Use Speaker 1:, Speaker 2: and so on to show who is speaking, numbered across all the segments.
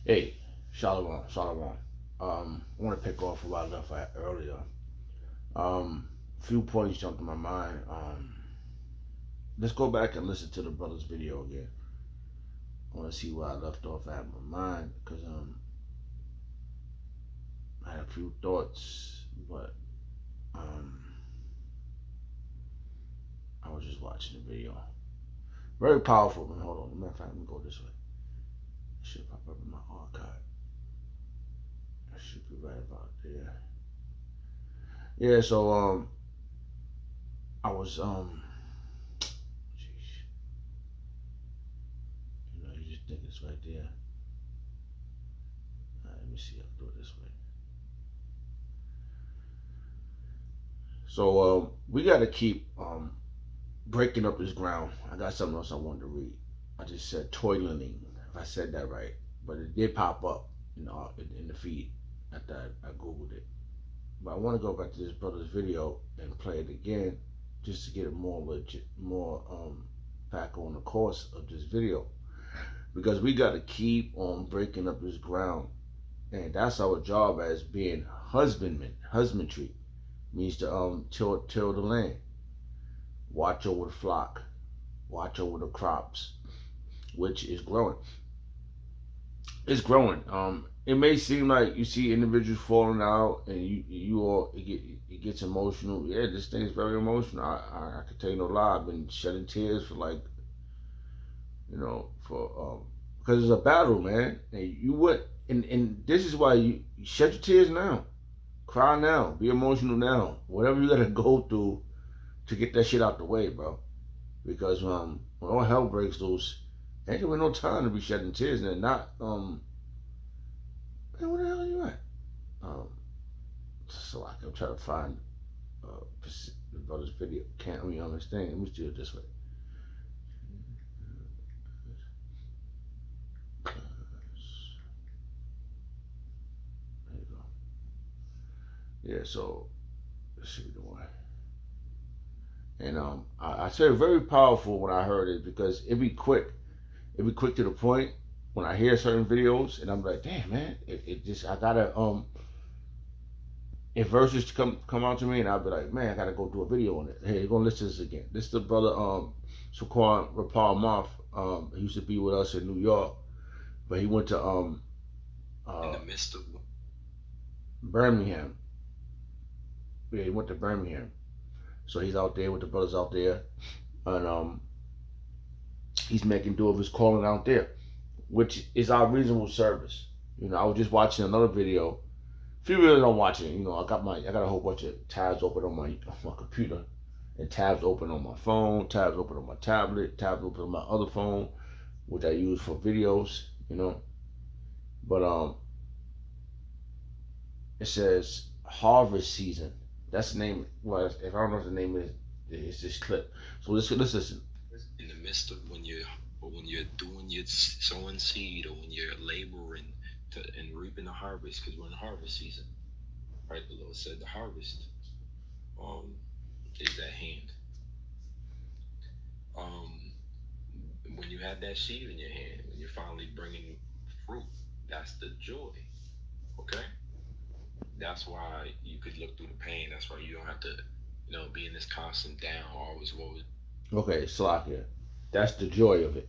Speaker 1: Hey, Shalom, Shalom. I want to pick off where I left at earlier. Few points jumped in my mind. Let's go back and listen to the brother's video again. I want to see where I left off at in my mind because I had a few thoughts, but um, I was just watching the video. Very powerful. Hold on, matter of fact, let me go this way. It should pop up in my archive. It should be right about there. Yeah. So I was jeez, you just think it's right there. Let me see. I'll do it this way. So we got to keep breaking up this ground. I got something else I wanted to read. I just said toiling, if I said that right, but it did pop up, in the feed after I googled it. But I want to go back to this brother's video and play it again, just to get it more legit, more back on the course of this video, because we got to keep on breaking up this ground, and that's our job as being husbandmen. Husbandry means to till the land, watch over the flock, watch over the crops, which is growing. It's growing. It may seem like you see individuals falling out, and you all it gets emotional. Yeah, this thing is very emotional. I can tell you no lie. I've been shedding tears for like for because it's a battle, man. And you would and this is why you shed your tears now, cry now, be emotional now. Whatever you gotta go through to get that shit out the way, bro. Because when all hell breaks loose, ain't gonna be no time to be shedding tears and not man, where the hell are you at? Um, so I can try to find the brother's video. Can't really understand. Let me do it this way. There you go. Yeah. So let's see the one. And I said very powerful when I heard it because it be quick. It be quick to the point when I hear certain videos, and I'm like, damn man, it just I gotta if verses come out to me, and I'll be like, man, I gotta go do a video on it. Hey, you're gonna listen to this again. This is the brother Saquon Rapal Moth. He used to be with us in New York, but he went to
Speaker 2: In
Speaker 1: uh
Speaker 2: the midst of
Speaker 1: Birmingham. Yeah, he went to Birmingham. So he's out there with the brothers out there, and he's making do of his calling out there, which is our reasonable service. I was just watching another video. If you really don't watch it, I got a whole bunch of tabs open on my computer, and tabs open on my phone, tabs open on my tablet, tabs open on my other phone, which I use for videos. But it says harvest season. That's the name. Well, if I don't know what the name is, it's this clip. So let's listen.
Speaker 2: in the midst of when you're doing your sowing seed, or when you're laboring and reaping the harvest, because we're in harvest season, right? The Lord said the harvest um is at hand. Um, when you have that seed in your hand, when you're finally bringing fruit, that's the joy. Okay, that's why you could look through the pain. That's why you don't have to, be in this constant down, always woe.
Speaker 1: Okay, Slakia. That's the joy of it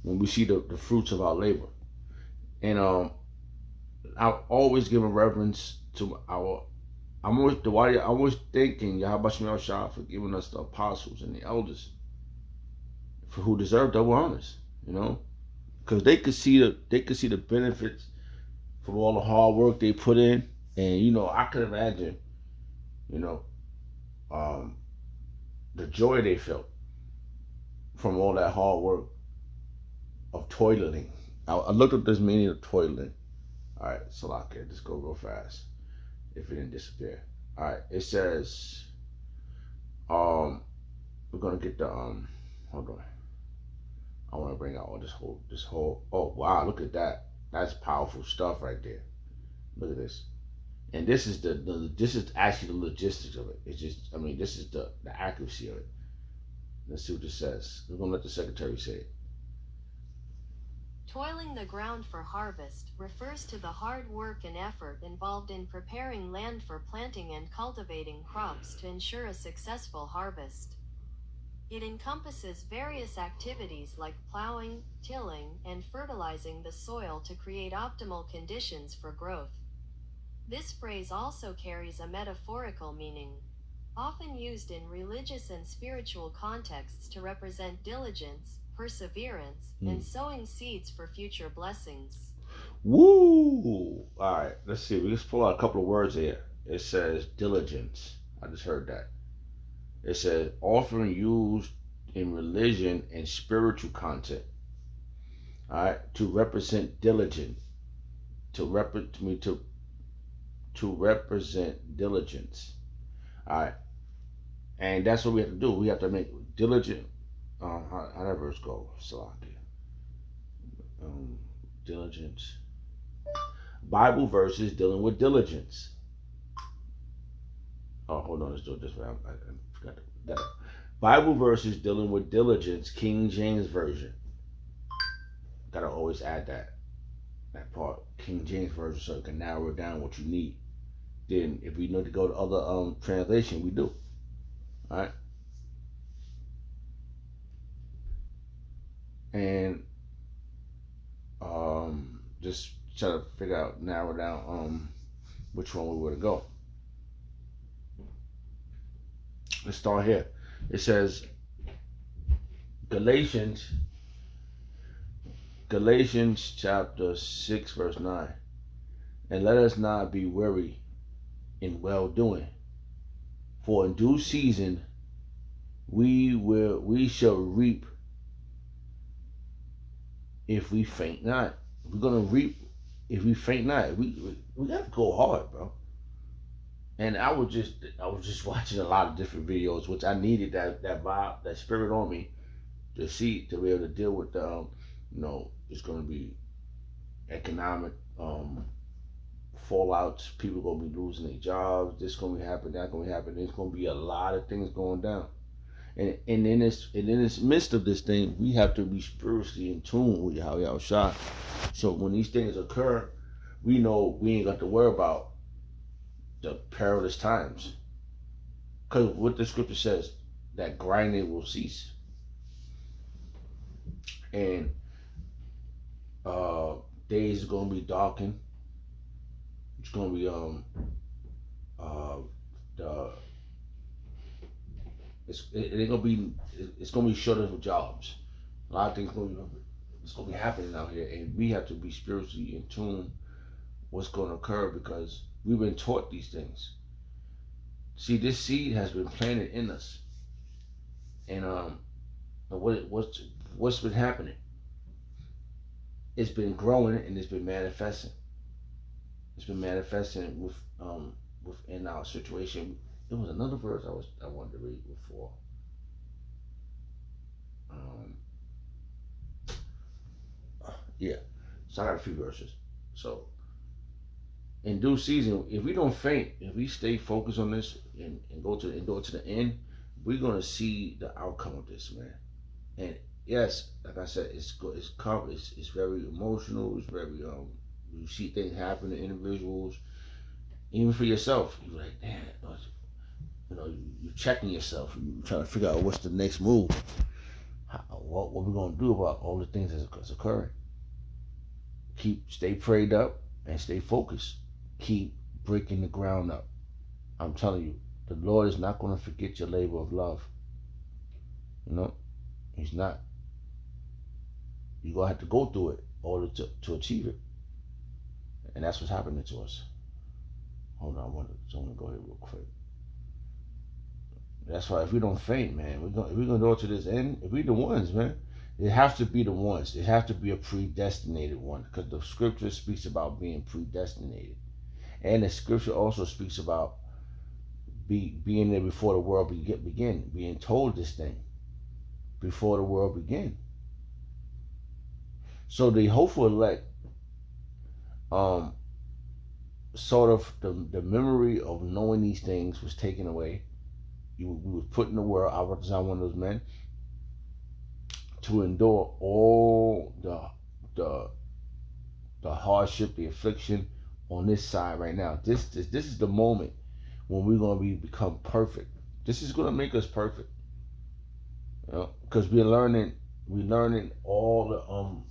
Speaker 1: when we see the fruits of our labor. And I always give a reverence to our. I'm always thanking Yahweh Shemel Shah for giving us the apostles and the elders for who deserve double honors. Because they could see the benefits from all the hard work they put in, and I could imagine, you know, um, the joy they felt from all that hard work of toiling. I looked up this meaning of toiling. All right, Salakia, just go real fast if it didn't disappear. All right, it says um we're gonna get the hold on. I want to bring out all this whole. Oh wow, look at that. That's powerful stuff right there. Look at this. And this is this is actually the logistics of it. It's just this is the accuracy of it. Let's see what this says. We're gonna let the secretary say it.
Speaker 3: Toiling the ground for harvest refers to the hard work and effort involved in preparing land for planting and cultivating crops to ensure a successful harvest. It encompasses various activities like plowing, tilling, and fertilizing the soil to create optimal conditions for growth. This phrase also carries a metaphorical meaning, often used in religious and spiritual contexts to represent diligence, perseverance, and sowing seeds for future blessings.
Speaker 1: Woo! All right, let's see. We just pull out a couple of words here. It says diligence. I just heard that. It says often used in religion and spiritual content. All right, to represent diligent, to represent diligence. All right, and that's what we have to do. We have to make diligent. How that verse go? Salaki. Diligence. Bible verses dealing with diligence. Oh, hold on. Let's do it this way. I forgot that. Bible verses dealing with diligence. King James Version. Gotta always add that part. King James Version, so you can narrow it down what you need. Then, if we need to go to other translation, we do. All right. And just try to figure out, narrow down which one we want to go. Let's start here. It says Galatians chapter 6 verse 9. And let us not be weary in well doing, for in due season we shall reap if we faint not. We're gonna reap if we faint not. We gotta go hard, bro. And I was just watching a lot of different videos, which I needed that vibe, that spirit on me to see, to be able to deal with the it's gonna be economic fallouts. People gonna be losing their jobs. This gonna be happening. That gonna be happening. There's gonna be a lot of things going down. And in this midst of this thing, we have to be spiritually in tune with Yahweh Shah. So when these things occur, we know we ain't got to worry about the perilous times. Because what the scripture says, that grinding will cease. And days are gonna be darkened. It's gonna be it's gonna be shortage of jobs. A lot of things it's gonna be happening out here, and we have to be spiritually in tune what's gonna occur, because we've been taught these things. See, this seed has been planted in us, and what's been happening? It's been growing and it's been manifesting. It's been manifesting within our situation. There was another verse I wanted to read before. Yeah. So I got a few verses. So in due season, if we don't faint, if we stay focused on this and go to the end, we're gonna see the outcome of this, man. And yes, like I said, it's very emotional. It's very you see things happen to individuals, even for yourself. You're like, damn, you're checking yourself. You're trying to figure out what's the next move. What we're gonna do about all the things that's occurring. Stay prayed up and stay focused. Keep breaking the ground up. I'm telling you, the Lord is not going to forget your labor of love. He's not. You're going to have to go through it in order to achieve it. And that's what's happening to us. Hold on, I want to go here real quick. That's why if we don't faint, man, if we're going to go to this end, if we the ones, man, it has to be the ones. It has to be a predestinated one, because the scripture speaks about being predestinated. And the scripture also speaks about being there before the world begin, being told this thing before the world began. So the hopeful elect, sort of the memory of knowing these things was taken away. We was put in the world. I represent one of those men to endure all the the hardship, the affliction on this side right now. This is the moment when we're gonna become perfect. This is gonna make us perfect. You know, because we're learning all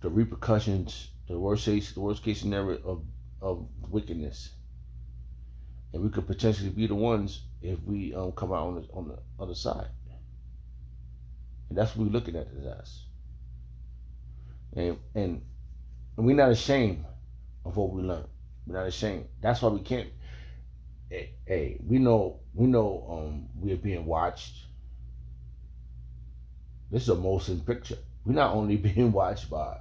Speaker 1: the repercussions, the worst case scenario of wickedness, and we could potentially be the ones if we come out on the other side, and that's what we're looking at it as, and we're not ashamed of what we learned. We're not ashamed. That's why we can't. Hey, we know we're being watched. This is a motion picture. We're not only being watched by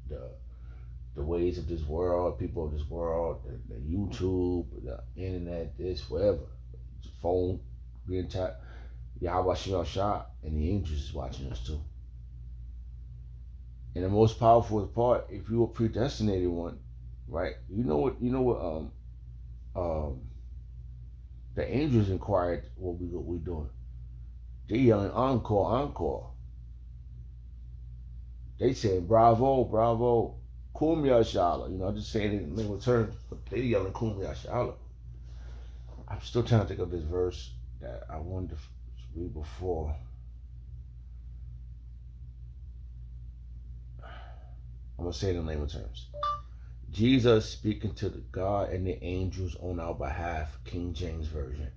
Speaker 1: the ways of this world, people of this world, the YouTube, the internet, this, whatever, phone, being tapped. Yahweh Shah and the angels is watching us too. And the most powerful part, if you were predestinated one, right? You know what the angels inquired what we doing. They yelling encore, encore. They saying bravo, bravo, kumya shala. You know, I'm just saying it in legal terms. They yelling kumya shala. I'm still trying to think of this verse that I wanted to read before. I'm gonna say it in layman terms. Jesus speaking to the God and the angels on our behalf, King James Version.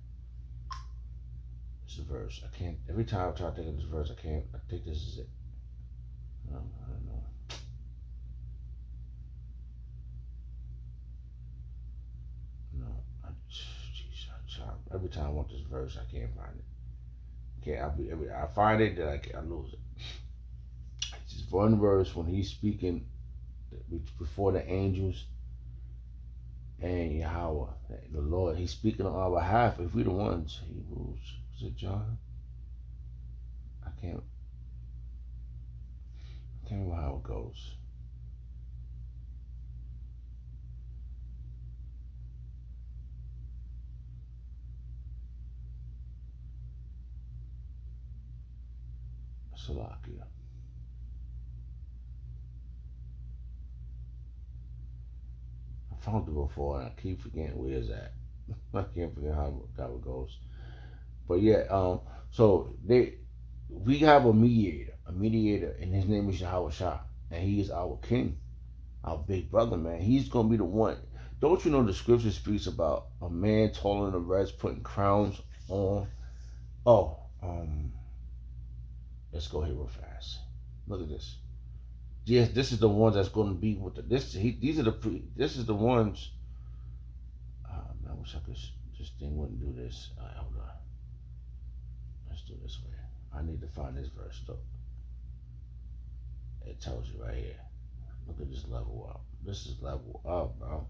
Speaker 1: It's a verse. I can't. Every time I try to think of this verse, I can't. I think this is it. I don't know. No, every time I want this verse, I can't find it. Okay, I find it, then I lose it. It's just one verse when he's speaking before the angels and Yahweh, the Lord. He's speaking on our behalf. If we're the ones, Hebrews, is it John? I can't remember how it goes. Salakia. I found it before and I keep forgetting where it's at. I can't forget how it goes. But yeah, so we have a mediator, and his name is Yahweh Shah, and he is our king, our big brother, man. He's gonna be the one. Don't you know the scripture speaks about a man taller than the rest putting crowns on? Oh, let's go here real fast. Look at this. Yes, this is the ones that's going to be with the this. These are this is the ones. Man, I wish I could. This thing wouldn't do this. Hold on. Let's do this way. I need to find this verse though. It tells you right here. Look at this level up. This is level up, bro.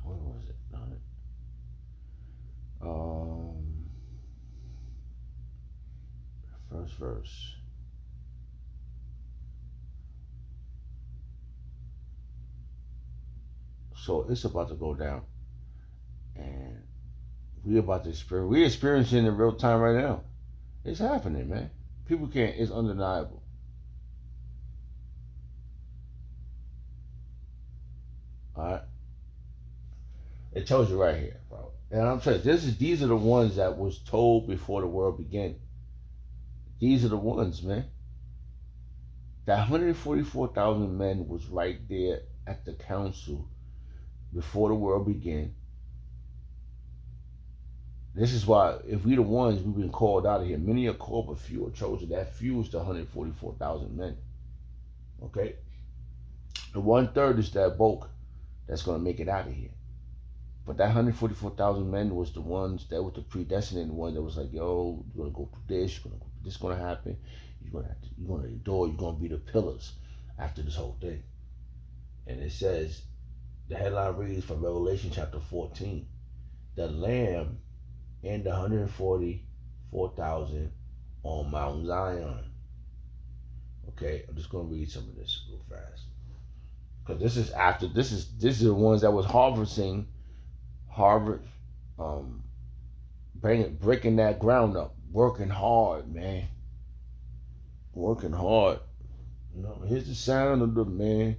Speaker 1: Where was it? First verse. So it's about to go down, and we're experiencing it in real time right now. It's happening, man. People can't. It's undeniable. All right. It tells you right here, bro. And I'm saying these are the ones that was told before the world began. These are the ones, man. That 144,000 men was right there at the council before the world began. This is why, if we the ones, we've been called out of here. Many are called, but few are chosen. That few is the 144,000 men. Okay? The 1/3 is that bulk that's going to make it out of here. But that 144,000 men was the ones that was the predestinated one that was like, yo, you're gonna go through this, this is gonna happen, you're gonna endure, you're gonna be the pillars after this whole thing. And it says, the headline reads from Revelation chapter 14, the Lamb and the 144,000 on Mount Zion. Okay, I'm just gonna read some of this real fast. Because this is the ones that was harvesting, breaking that ground up, working hard, man. Working hard. You know, here's the sound of the man.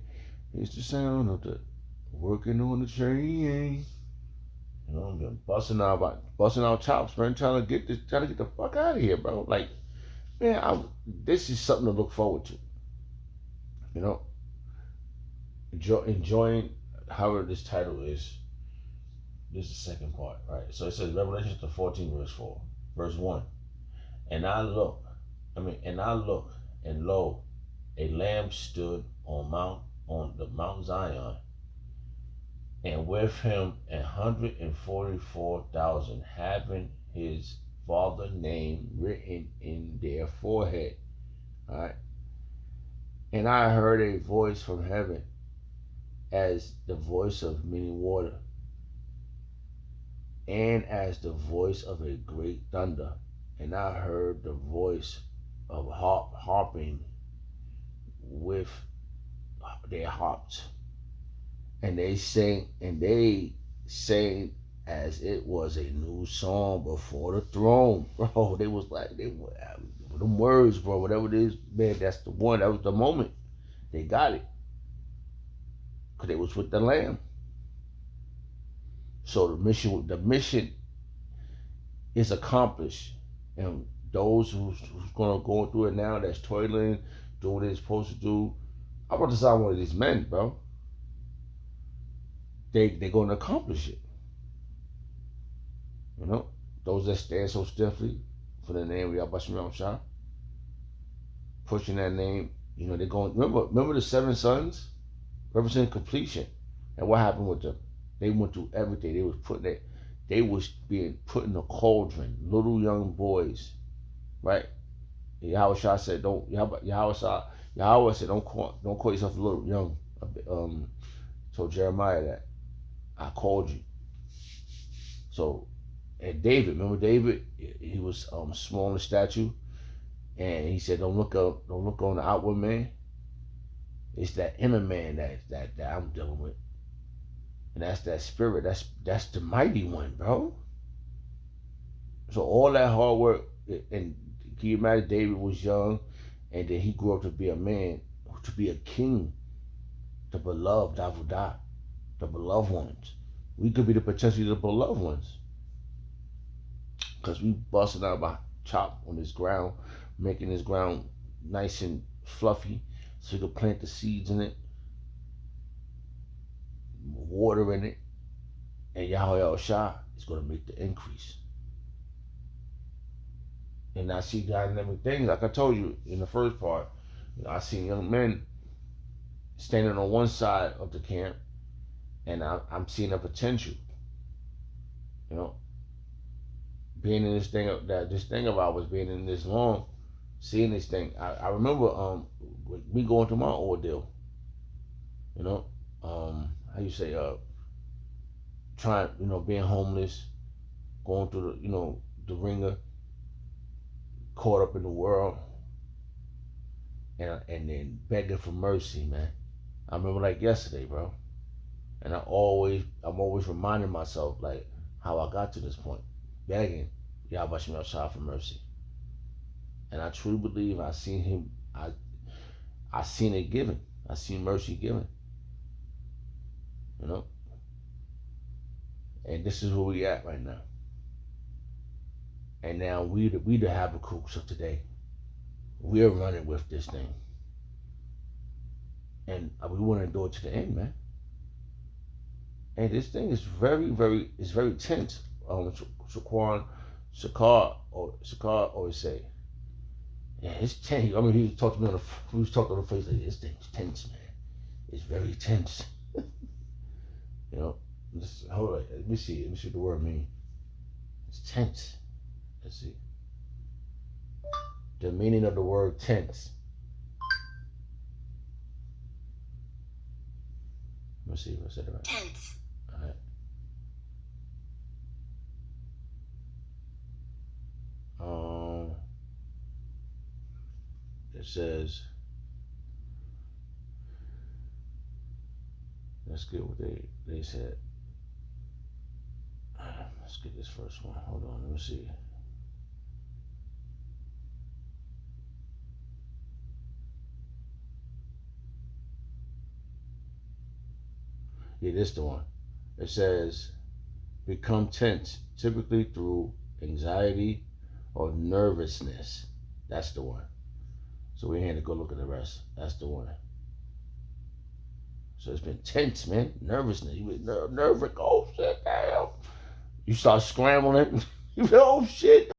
Speaker 1: Here's the sound of the working on the train. You know, I'm just busting out chops, man. Trying to get the fuck out of here, bro. Like, man, this is something to look forward to. You know, enjoying however this title is. This is the second part, right? So it says Revelation chapter 14, verse 1. And I look, and lo, a lamb stood on the Mount Zion, and with him 144,000, having his father's name written in their forehead. All right. And I heard a voice from heaven, as the voice of many water, and as the voice of a great thunder. And I heard the voice of harping with their harps, and they sang as it was a new song before the throne, bro. They were them words, bro. Whatever it is, man, that's the one. That was the moment. They got it, because they was with the Lamb. So the mission is accomplished, and those who's gonna go through it now, that's toiling, doing what they're supposed to do. I'm about to sign one of these men, bro. They're gonna accomplish it. You know, those that stand so stiffly for the name of Yahweh Shem Shah, pushing that name. You know, they're going. Remember the 7 sons representing completion, and what happened with them? They went through everything. They was being put in a cauldron. Little young boys, right? Yahweh Shah said, Yahweh said, don't call yourself a little young. Told Jeremiah that I called you. So, and David, remember David? He was small in stature, and he said, don't look on the outward man. It's that inner man that I'm dealing with, and that's that spirit. That's the mighty one, bro. So all that hard work, and can you imagine? David was young, and then he grew up to be a man, to be a king, the beloved Avodah, the beloved ones. We could be potentially the beloved ones, because we busting out our chop on this ground, making this ground nice and fluffy, so you can plant the seeds in it, water in it, and Yahweh Shah is going to make the increase. And I see dynamic things, like I told you in the first part. I see young men standing on one side of the camp, and I'm seeing a potential. You know, being in this thing of ours, being in this long, seeing this thing. I remember me going through my ordeal. You know, how you say, trying, being homeless, going through the ringer, caught up in the world, and then begging for mercy, man. I remember like yesterday, bro. And I'm always reminding myself like how I got to this point, begging Yahweh Shem Shah for mercy. And I truly believe I seen him. I seen it given. I seen mercy given. You know. And this is where we at right now. And now we the Habakkuk's of today. We're running with this thing, and we want to do it to the end, man. And this thing is very, very, it's very tense. Shakar always say, yeah, it's tense. I mean, he was talking on the face like, this thing's tense, man. It's very tense. Hold on. Let me see what the word means. It's tense. Let's see. The meaning of the word tense. Let me see if I said it right.
Speaker 3: Tense.
Speaker 1: All right. It says, let's get what they said. Let's get this first one. Hold on, let me see. Yeah, this the one. It says, become tense, typically through anxiety or nervousness. That's the one. So we're here to go look at the rest. That's the one. So it's been tense, man. Nervousness. You been nervous. Oh, shit, damn. You start scrambling. You feel, oh, shit.